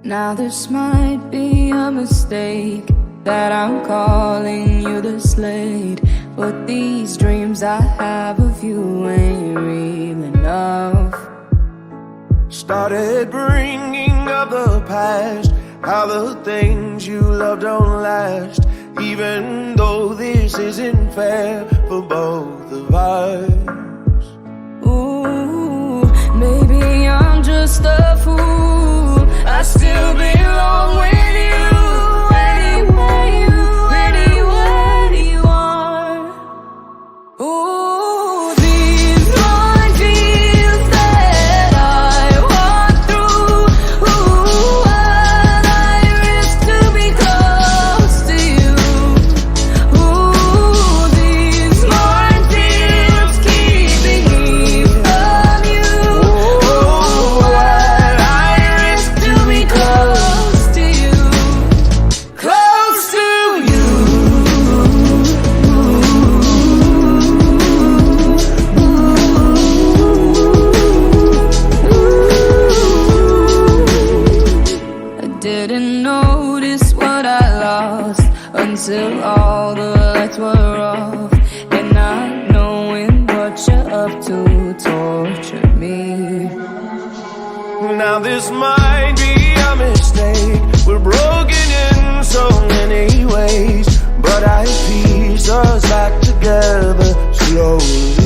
Now this might be a mistake, that I'm calling you this late, but these dreams I have of you ain't real enough. Started bringing up the past, how the things you love don't last, even though this isn't fair for both of us. Ooh, maybe I'm just a fool, I still belong with you. Anywhere you are. Ooh, these minefields that I walk through. Ooh, what I risk to be close to you. Ooh, these minefields keeping me from you. Ooh, what I risk to be close to you. Close to you. I didn't notice what I lost until all the lights were off, and not knowing what you're up to tortured me. Now this might be a mistake, we're broken in so many ways, but I piece us back together slowly.